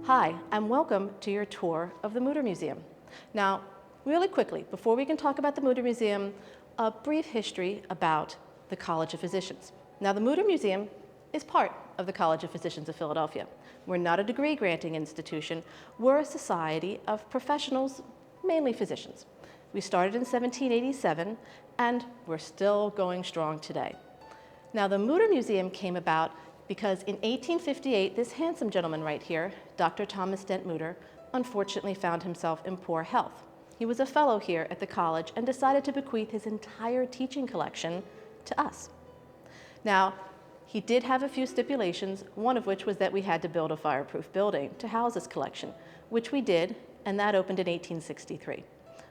Hi, and welcome to your tour of the Mütter Museum. Now, really quickly, before we can talk about the Mütter Museum, a brief history about the College of Physicians. Now, the Mütter Museum is part of the College of Physicians of Philadelphia. We're not a degree-granting institution. We're a society of professionals, mainly physicians. We started in 1787, and we're still going strong today. Now, the Mütter Museum came about because in 1858, this handsome gentleman right here, Dr. Thomas Dent Mütter, unfortunately found himself in poor health. He was a fellow here at the college and decided to bequeath his entire teaching collection to us. Now, he did have a few stipulations, one of which was that we had to build a fireproof building to house this collection, which we did, and that opened in 1863.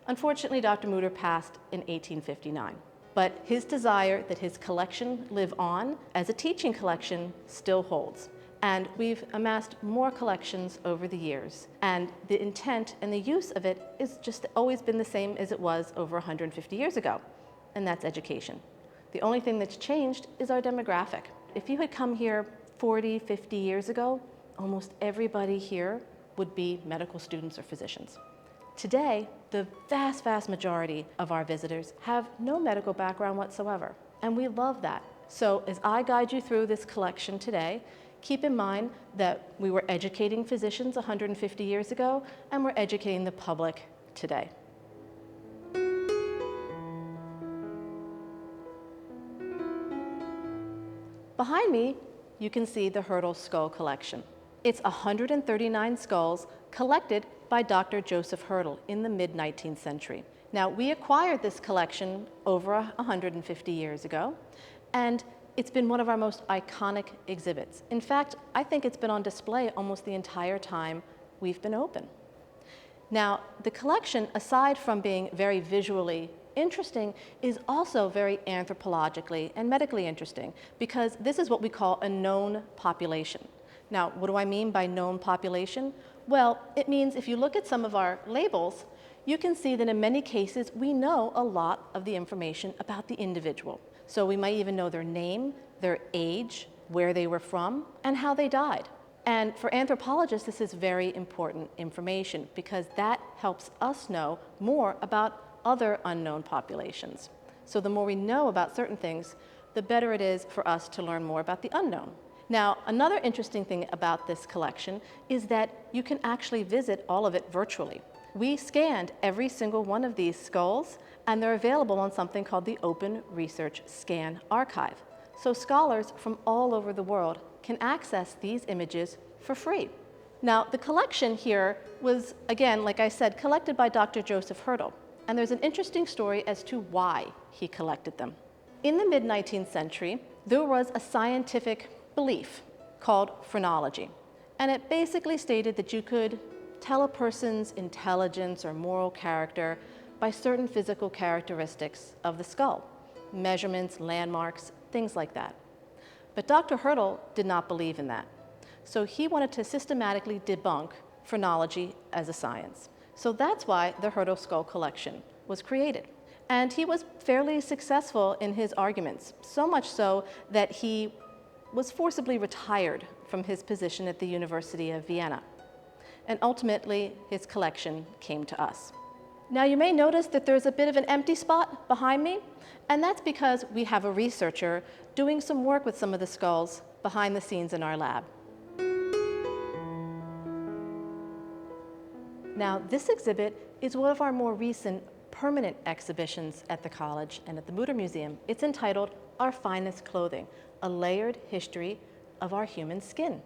Unfortunately, Dr. Mütter passed in 1859. But his desire that his collection live on as a teaching collection still holds. And we've amassed more collections over the years. And the intent and the use of it is just always been the same as it was over 150 years ago, and that's education. The only thing that's changed is our demographic. If you had come here 40, 50 years ago, almost everybody here would be medical students or physicians. Today, the vast majority of our visitors have no medical background whatsoever, and we love that. So as I guide you through this collection today, keep in mind that we were educating physicians 150 years ago, and we're educating the public today. Behind me, you can see the Hyrtl skull collection. It's 139 skulls collected by Dr. Joseph Hyrtl in the mid-19th century. Now, we acquired this collection over 150 years ago, and it's been one of our most iconic exhibits. In fact, I think it's been on display almost the entire time we've been open. Now, the collection, aside from being very visually interesting, is also very anthropologically and medically interesting, because this is what we call a known population. Now, what do I mean by known population? Well, it means if you look at some of our labels, you can see that in many cases we know a lot of the information about the individual. So we might even know their name, their age, where they were from, and how they died. And for anthropologists, this is very important information because that helps us know more about other unknown populations. So the more we know about certain things, the better it is for us to learn more about the unknown. Now, another interesting thing about this collection is that you can actually visit all of it virtually. We scanned every single one of these skulls, and they're available on something called the Open Research Scan Archive. So scholars from all over the world can access these images for free. Now, the collection here was, again, like I said, collected by Dr. Joseph Hyrtl, and there's an interesting story as to why he collected them. In the mid-19th century, there was a scientific belief called phrenology, and it basically stated that you could tell a person's intelligence or moral character by certain physical characteristics of the skull, measurements, landmarks, things like that. But Dr. Hyrtl did not believe in that, so he wanted to systematically debunk phrenology as a science. So that's why the Hyrtl skull collection was created. And he was fairly successful in his arguments, so much so that he was forcibly retired from his position at the University of Vienna. And ultimately, his collection came to us. Now, you may notice that there's a bit of an empty spot behind me, and that's because we have a researcher doing some work with some of the skulls behind the scenes in our lab. Now, this exhibit is one of our more recent permanent exhibitions at the college and at the Mütter Museum. It's entitled Our Finest Clothing, a layered history of our human skin.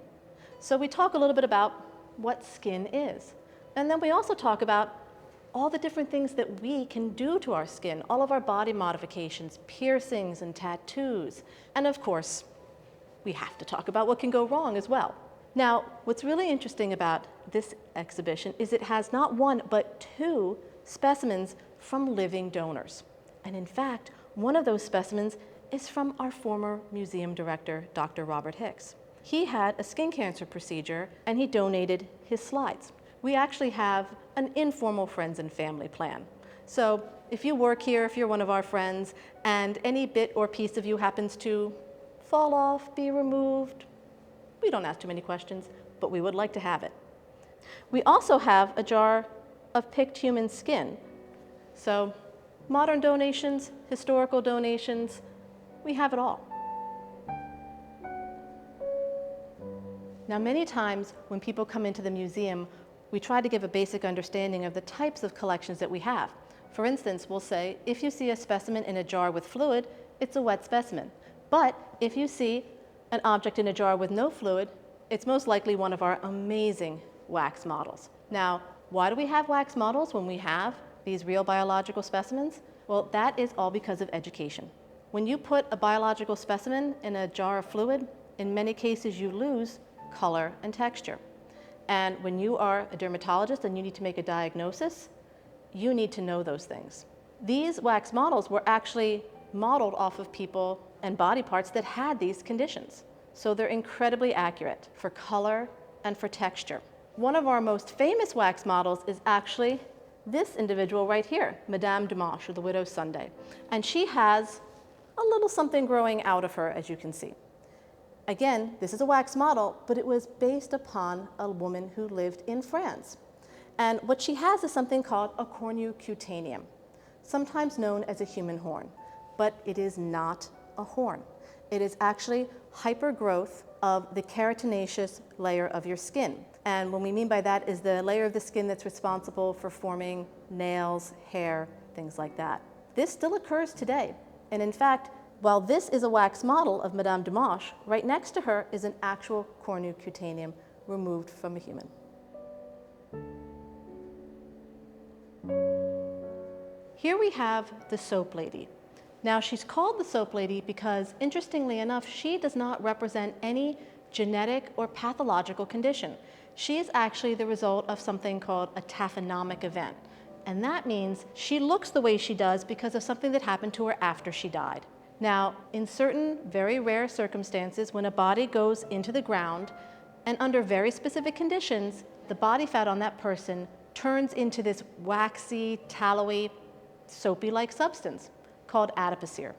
So we talk a little bit about what skin is. And then we also talk about all the different things that we can do to our skin, all of our body modifications, piercings and tattoos. And of course, we have to talk about what can go wrong as well. Now, what's really interesting about this exhibition is it has not one, but two specimens from living donors. And in fact, one of those specimens is from our former museum director, Dr. Robert Hicks. He had a skin cancer procedure and he donated his slides. We actually have an informal friends and family plan. So if you work here, if you're one of our friends, and any bit or piece of you happens to fall off, be removed, we don't ask too many questions, but we would like to have it. We also have a jar of picked human skin. So modern donations, historical donations, we have it all. Now, many times when people come into the museum, we try to give a basic understanding of the types of collections that we have. For instance, we'll say, if you see a specimen in a jar with fluid, it's a wet specimen. But if you see an object in a jar with no fluid, it's most likely one of our amazing wax models. Now, why do we have wax models when we have these real biological specimens? Well, that is all because of education. When you put a biological specimen in a jar of fluid, in many cases you lose color and texture. And when you are a dermatologist and you need to make a diagnosis, you need to know those things. These wax models were actually modeled off of people and body parts that had these conditions. So they're incredibly accurate for color and for texture. One of our most famous wax models is actually this individual right here, Madame Dimanche, or the Widow's Sunday. And she has a little something growing out of her, as you can see. Again, this is a wax model, but it was based upon a woman who lived in France. And what she has is something called a cornucutaneum, sometimes known as a human horn, but it is not a horn. It is actually hypergrowth of the keratinaceous layer of your skin. And what we mean by that is the layer of the skin that's responsible for forming nails, hair, things like that. This still occurs today. And in fact, while this is a wax model of Madame Dimanche, right next to her is an actual cornucutaneum removed from a human. Here we have the soap lady. Now, she's called the soap lady because, interestingly enough, she does not represent any genetic or pathological condition. She is actually the result of something called a taphonomic event. And that means she looks the way she does because of something that happened to her after she died. Now, in certain very rare circumstances, when a body goes into the ground, and under very specific conditions, the body fat on that person turns into this waxy, tallowy, soapy-like substance called adipocere.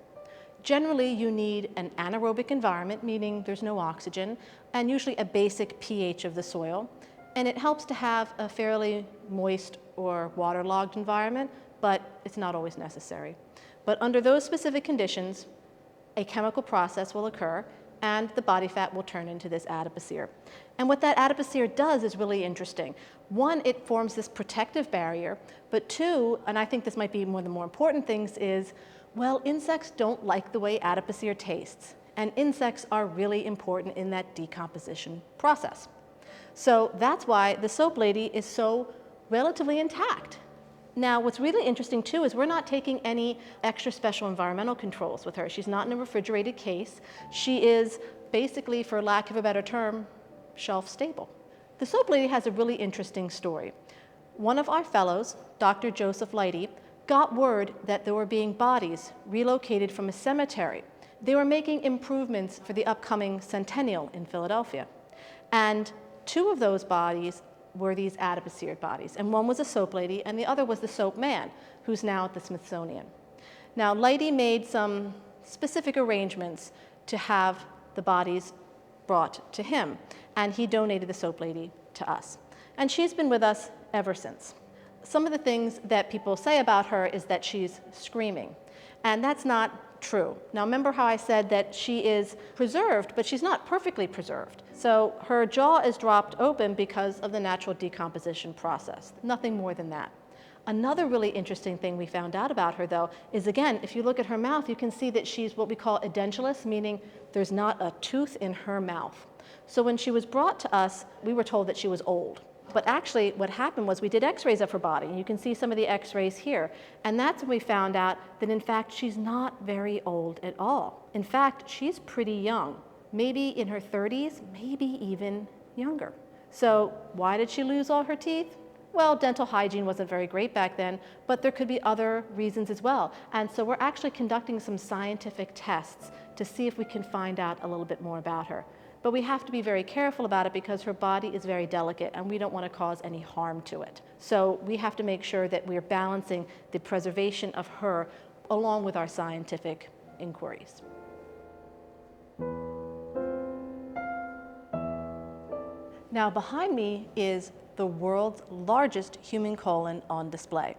Generally, you need an anaerobic environment, meaning there's no oxygen, and usually a basic pH of the soil. And it helps to have a fairly moist or waterlogged environment, but it's not always necessary. But under those specific conditions, a chemical process will occur and the body fat will turn into this adipocere. And what that adipocere does is really interesting. One, it forms this protective barrier, but two, and I think this might be one of the more important things, is, well, insects don't like the way adipocere tastes, and insects are really important in that decomposition process. So that's why the soap lady is so relatively intact. Now, what's really interesting too is we're not taking any extra special environmental controls with her. She's not in a refrigerated case. She is basically, for lack of a better term, shelf stable. The soap lady has a really interesting story. One of our fellows, Dr. Joseph Leidy, got word that there were being bodies relocated from a cemetery. They were making improvements for the upcoming centennial in Philadelphia. And two of those bodies were these adipocered bodies. And one was a soap lady, and the other was the soap man, who's now at the Smithsonian. Now, Leidy made some specific arrangements to have the bodies brought to him, and he donated the soap lady to us. And she's been with us ever since. Some of the things that people say about her is that she's screaming, and that's not true. Now, remember how I said that she is preserved, but she's not perfectly preserved. So her jaw is dropped open because of the natural decomposition process, nothing more than that. Another really interesting thing we found out about her, though, is, again, if you look at her mouth, you can see that she's what we call edentulous, meaning there's not a tooth in her mouth. So when she was brought to us, we were told that she was old. But actually, what happened was we did x-rays of her body. You can see some of the x-rays here. And that's when we found out that, in fact, she's not very old at all. In fact, she's pretty young, maybe in her 30s, maybe even younger. So why did she lose all her teeth? Well, dental hygiene wasn't very great back then, but there could be other reasons as well. And so we're actually conducting some scientific tests to see if we can find out a little bit more about her. But we have to be very careful about it because her body is very delicate and we don't want to cause any harm to it. So we have to make sure that we're balancing the preservation of her along with our scientific inquiries. Now, behind me is the world's largest human colon on display,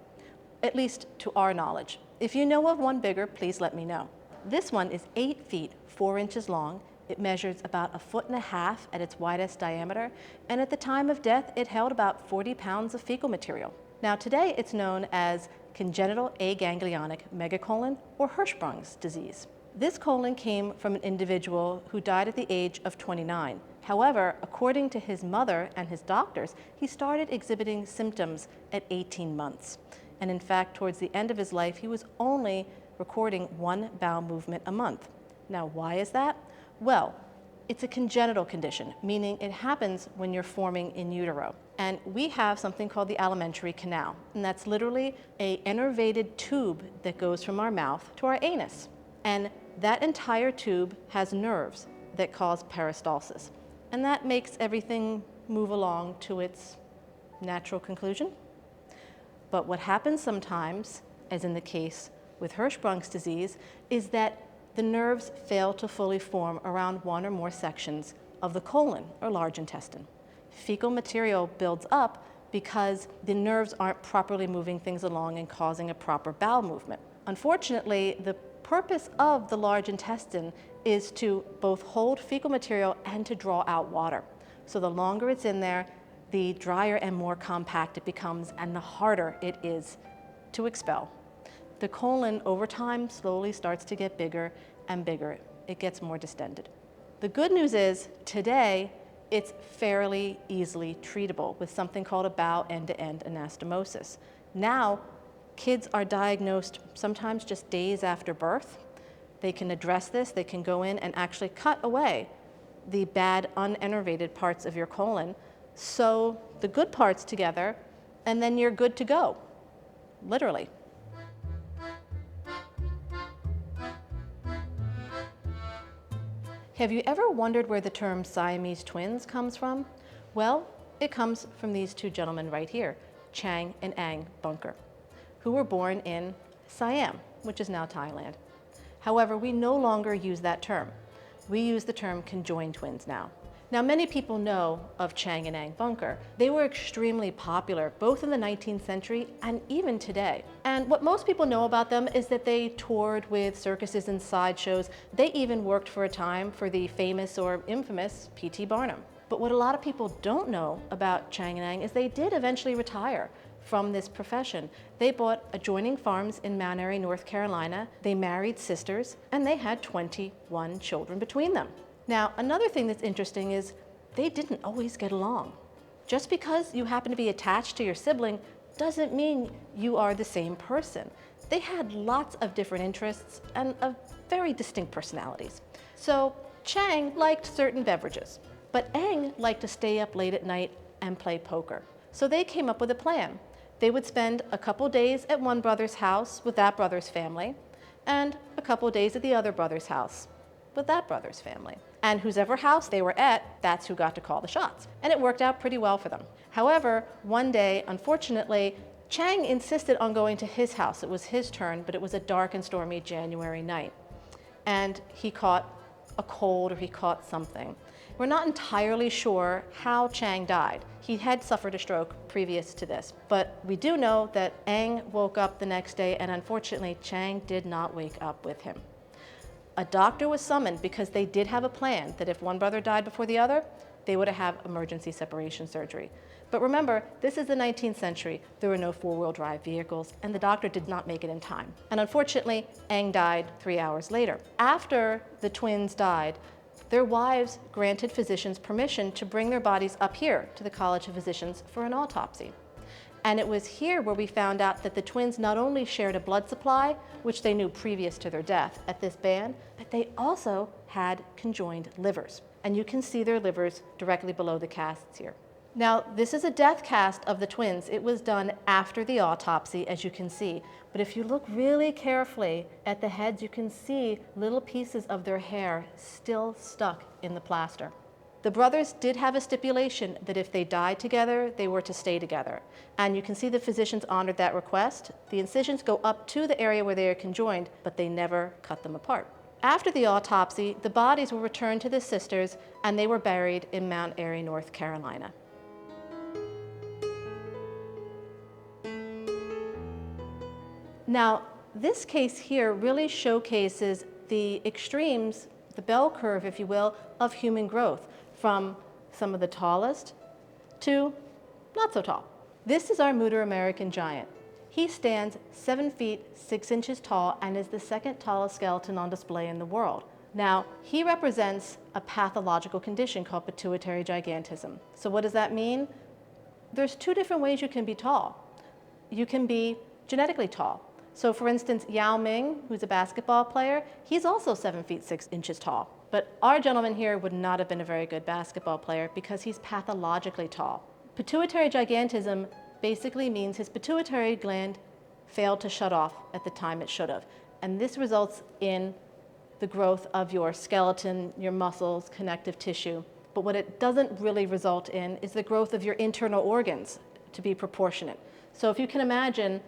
at least to our knowledge. If you know of one bigger, please let me know. This one is 8 feet, 4 inches long. It measures about 1.5 feet at its widest diameter, and at the time of death, it held about 40 pounds of fecal material. Now today, it's known as congenital aganglionic megacolon or Hirschsprung's disease. This colon came from an individual who died at the age of 29. However, according to his mother and his doctors, he started exhibiting symptoms at 18 months. And in fact, towards the end of his life, he was only recording 1 bowel movement a month. Now, why is that? Well, it's a congenital condition, meaning it happens when you're forming in utero. And we have something called the alimentary canal, and that's literally an innervated tube that goes from our mouth to our anus. And that entire tube has nerves that cause peristalsis. And that makes everything move along to its natural conclusion. But what happens sometimes, as in the case with Hirschsprung's disease, is that the nerves fail to fully form around one or more sections of the colon or large intestine. Fecal material builds up because the nerves aren't properly moving things along and causing a proper bowel movement. Unfortunately, the purpose of the large intestine is to both hold fecal material and to draw out water. So the longer it's in there, the drier and more compact it becomes and the harder it is to expel. The colon over time slowly starts to get bigger and bigger. It gets more distended. The good news is today it's fairly easily treatable with something called a bowel end-to-end anastomosis. Now kids are diagnosed sometimes just days after birth. They can address this, they can go in and actually cut away the bad uninnervated parts of your colon, sew the good parts together, and then you're good to go, literally. Have you ever wondered where the term Siamese twins comes from? Well, it comes from these two gentlemen right here, Chang and Ang Bunker, who were born in Siam, which is now Thailand. However, we no longer use that term. We use the term conjoined twins now. Now, many people know of Chang and Ang Bunker. They were extremely popular, both in the 19th century and even today. And what most people know about them is that they toured with circuses and sideshows. They even worked for a time for the famous or infamous P.T. Barnum. But what a lot of people don't know about Chang and Ang is they did eventually retire from this profession. They bought adjoining farms in Mount Airy, North Carolina. They married sisters, and they had 21 children between them. Now, another thing that's interesting is they didn't always get along. Just because you happen to be attached to your sibling doesn't mean you are the same person. They had lots of different interests and of very distinct personalities. So Chang liked certain beverages, but Ang liked to stay up late at night and play poker. So they came up with a plan. They would spend a couple days at one brother's house with that brother's family, and a couple days at the other brother's house with that brother's family. And whosever house they were at, that's who got to call the shots. And it worked out pretty well for them. However, one day, unfortunately, Chang insisted on going to his house. It was his turn, but it was a dark and stormy January night. And he caught a cold or he caught something. We're not entirely sure how Chang died. He had suffered a stroke previous to this, but we do know that Ang woke up the next day, and unfortunately, Chang did not wake up with him. A doctor was summoned because they did have a plan that if one brother died before the other, they would have emergency separation surgery. But remember, this is the 19th century. There were no four-wheel drive vehicles, and the doctor did not make it in time. And unfortunately, Ang died 3 hours later. After the twins died, their wives granted physicians permission to bring their bodies up here to the College of Physicians for an autopsy. And it was here where we found out that the twins not only shared a blood supply, which they knew previous to their death at this band, but they also had conjoined livers. And you can see their livers directly below the casts here. Now, this is a death cast of the twins. It was done after the autopsy, as you can see. But if you look really carefully at the heads, you can see little pieces of their hair still stuck in the plaster. The brothers did have a stipulation that if they died together, they were to stay together. And you can see the physicians honored that request. The incisions go up to the area where they are conjoined, but they never cut them apart. After the autopsy, the bodies were returned to the sisters, and they were buried in Mount Airy, North Carolina. Now, this case here really showcases the extremes, the bell curve, if you will, of human growth, from some of the tallest to not so tall. This is our Mütter American giant. He stands 7 feet 6 inches tall and is the second tallest skeleton on display in the world. Now, he represents a pathological condition called pituitary gigantism. So what does that mean? There's 2 different ways you can be tall. You can be genetically tall. So for instance, Yao Ming, who's a basketball player, he's also 7 feet 6 inches tall. But our gentleman here would not have been a very good basketball player because he's pathologically tall. Pituitary gigantism basically means his pituitary gland failed to shut off at the time it should have. And this results in the growth of your skeleton, your muscles, connective tissue. But what it doesn't really result in is the growth of your internal organs to be proportionate. So if you can imagine,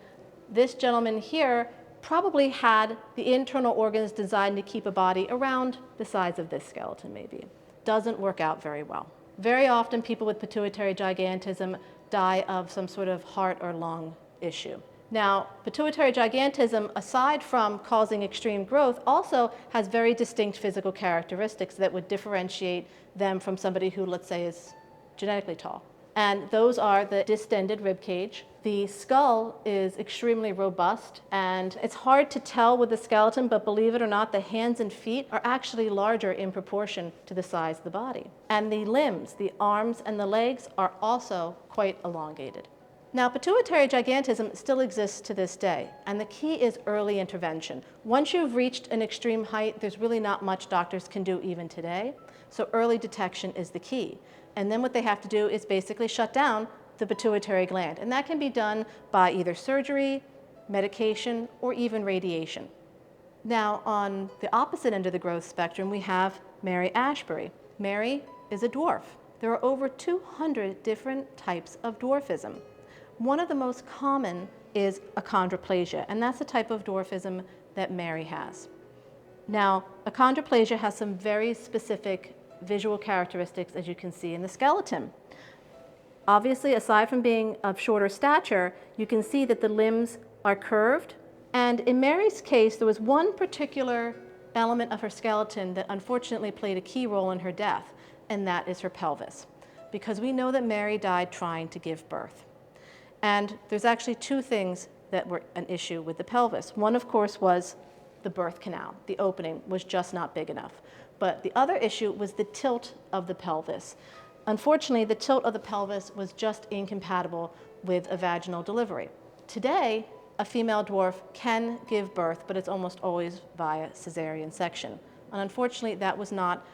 this gentleman here probably had the internal organs designed to keep a body around the size of this skeleton maybe. Doesn't work out very well. Very often people with pituitary gigantism die of some sort of heart or lung issue. Now, pituitary gigantism, aside from causing extreme growth, also has very distinct physical characteristics that would differentiate them from somebody who, let's say, is genetically tall. And those are the distended rib cage. The skull is extremely robust, and it's hard to tell with the skeleton, but believe it or not, the hands and feet are actually larger in proportion to the size of the body. And the limbs, the arms and the legs, are also quite elongated. Now, pituitary gigantism still exists to this day, and the key is early intervention. Once you've reached an extreme height, there's really not much doctors can do even today, so early detection is the key. And then what they have to do is basically shut down the pituitary gland, and that can be done by either surgery, medication, or even radiation. Now, on the opposite end of the growth spectrum, we have Mary Ashbury. Mary is a dwarf. There are over 200 different types of dwarfism. One of the most common is achondroplasia, and that's the type of dwarfism that Mary has. Now, achondroplasia has some very specific visual characteristics, as you can see in the skeleton. Obviously, aside from being of shorter stature, you can see that the limbs are curved. And in Mary's case, there was one particular element of her skeleton that unfortunately played a key role in her death, and that is her pelvis. Because we know that Mary died trying to give birth. And there's actually 2 things that were an issue with the pelvis. One, of course, was the birth canal. The opening was just not big enough. But the other issue was the tilt of the pelvis. Unfortunately, the tilt of the pelvis was just incompatible with a vaginal delivery. Today, a female dwarf can give birth, but it's almost always via cesarean section. And unfortunately, that was not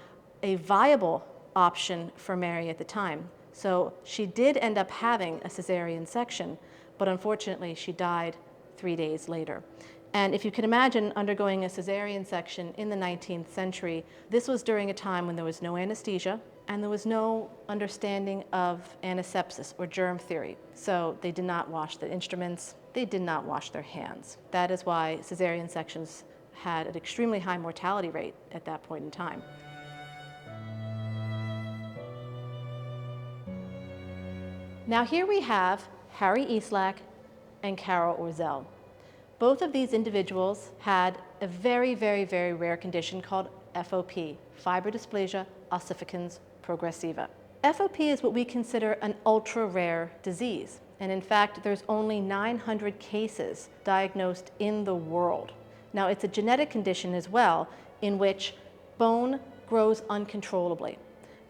a viable option for Mary at the time. So she did end up having a cesarean section, but unfortunately, she died 3 days later. And if you can imagine undergoing a cesarean section in the 19th century, this was during a time when there was no anesthesia and there was no understanding of antisepsis or germ theory. So they did not wash the instruments, they did not wash their hands. That is why cesarean sections had an extremely high mortality rate at that point in time. Now here we have Harry Eastlack and Carol Orzel. Both of these individuals had a very, very, very rare condition called FOP, fibrodysplasia ossificans progressiva. FOP is what we consider an ultra-rare disease. And in fact, there's only 900 cases diagnosed in the world. Now, it's a genetic condition as well, in which bone grows uncontrollably.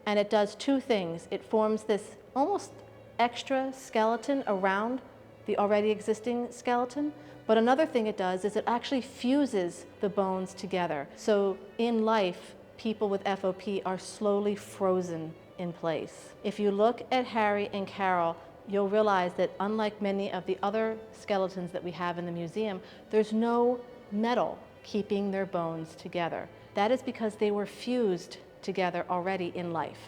And it does 2 things. It forms this almost extra skeleton around the already existing skeleton. But another thing it does is it actually fuses the bones together. So in life, people with FOP are slowly frozen in place. If you look at Harry and Carol, you'll realize that unlike many of the other skeletons that we have in the museum, there's no metal keeping their bones together. That is because they were fused together already in life.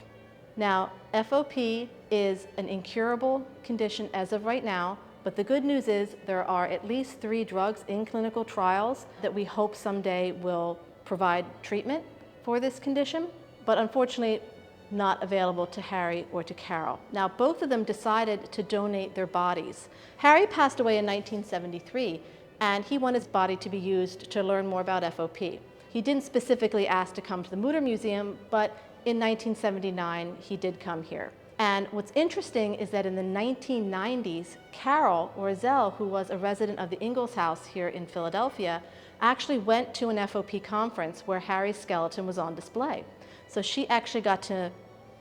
Now, FOP is an incurable condition as of right now, but the good news is there are at least 3 drugs in clinical trials that we hope someday will provide treatment for this condition, but unfortunately not available to Harry or to Carol. Now, both of them decided to donate their bodies. Harry passed away in 1973, and he wanted his body to be used to learn more about FOP. He didn't specifically ask to come to the Mütter Museum, but in 1979, he did come here. And what's interesting is that in the 1990s, Carol Orzel, who was a resident of the Ingalls House here in Philadelphia, actually went to an FOP conference where Harry's skeleton was on display. So she actually got to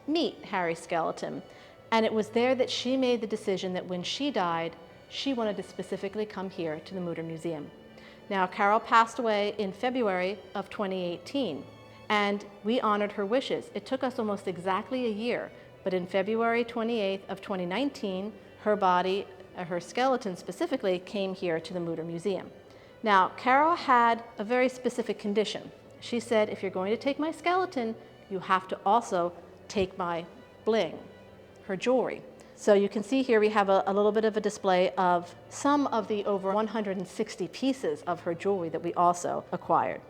meet Harry's skeleton. And it was there that she made the decision that when she died, she wanted to specifically come here to the Mütter Museum. Now, Carol passed away in February of 2018, and we honored her wishes. It took us almost exactly a year, but in February 28th of 2019, her body, her skeleton specifically, came here to the Mütter Museum. Now, Carol had a very specific condition. She said, if you're going to take my skeleton, you have to also take my bling, her jewelry. So you can see here we have a little bit of a display of some of the over 160 pieces of her jewelry that we also acquired.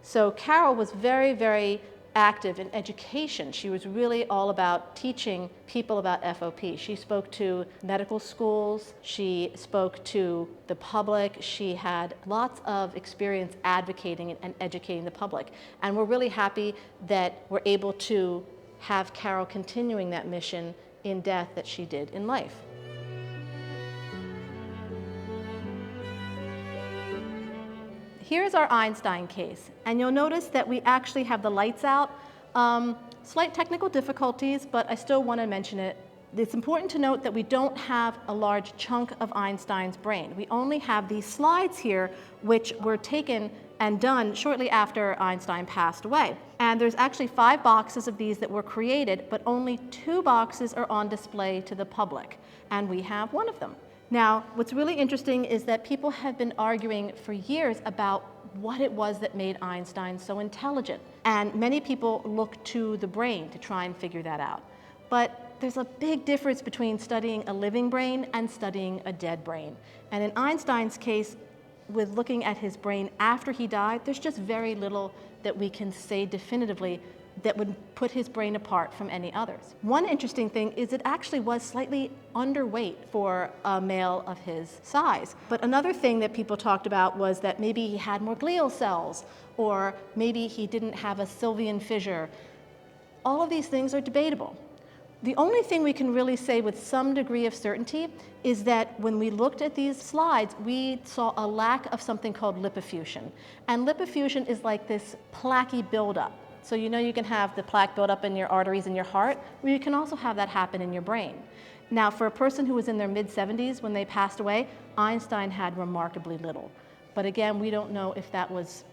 So Carol was very, very active in education. She was really all about teaching people about FOP. She spoke to medical schools, she spoke to the public, she had lots of experience advocating and educating the public. And we're really happy that we're able to have Carol continuing that mission in death that she did in life. Here's our Einstein case, and you'll notice that we actually have the lights out. Slight technical difficulties, but I still want to mention it. It's important to note that we don't have a large chunk of Einstein's brain. We only have these slides here, which were taken and done shortly after Einstein passed away. And there's actually 5 boxes of these that were created, but only 2 boxes are on display to the public, and we have one of them. Now, what's really interesting is that people have been arguing for years about what it was that made Einstein so intelligent. And many people look to the brain to try and figure that out. But there's a big difference between studying a living brain and studying a dead brain. And in Einstein's case, with looking at his brain after he died, there's just very little that we can say definitively that would put his brain apart from any others. One interesting thing is it actually was slightly underweight for a male of his size. But another thing that people talked about was that maybe he had more glial cells, or maybe he didn't have a Sylvian fissure. All of these things are debatable. The only thing we can really say with some degree of certainty is that when we looked at these slides, we saw a lack of something called lipofuscin. And lipofuscin is like this plaquey buildup. So you know you can have the plaque build up in your arteries in your heart, or you can also have that happen in your brain. Now, for a person who was in their mid-70s when they passed away, Einstein had remarkably little. But again, we don't know if that was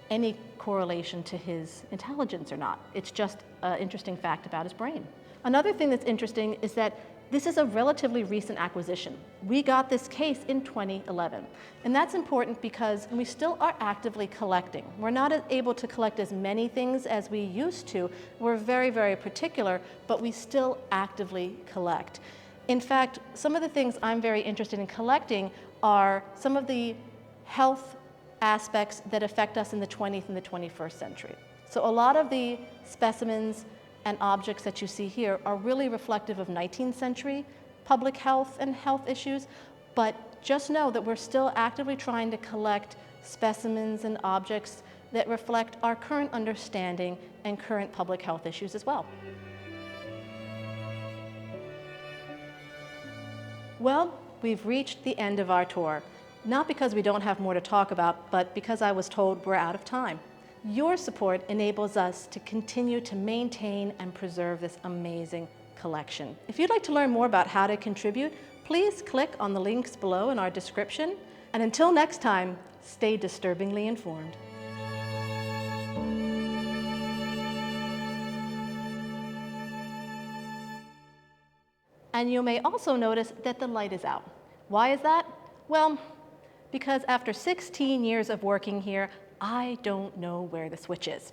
any correlation to his intelligence or not. It's just an interesting fact about his brain. Another thing that's interesting is that this is a relatively recent acquisition. We got this case in 2011. And that's important because we still are actively collecting. We're not able to collect as many things as we used to. We're very, very particular, but we still actively collect. In fact, some of the things I'm very interested in collecting are some of the health aspects that affect us in the 20th and the 21st century. So a lot of the specimens and objects that you see here are really reflective of 19th century public health and health issues, but just know that we're still actively trying to collect specimens and objects that reflect our current understanding and current public health issues as well. Well, we've reached the end of our tour, not because we don't have more to talk about, but because I was told we're out of time. Your support enables us to continue to maintain and preserve this amazing collection. If you'd like to learn more about how to contribute, please click on the links below in our description. And until next time, stay disturbingly informed. And you may also notice that the light is out. Why is that? Well, because after 16 years of working here, I don't know where the switch is.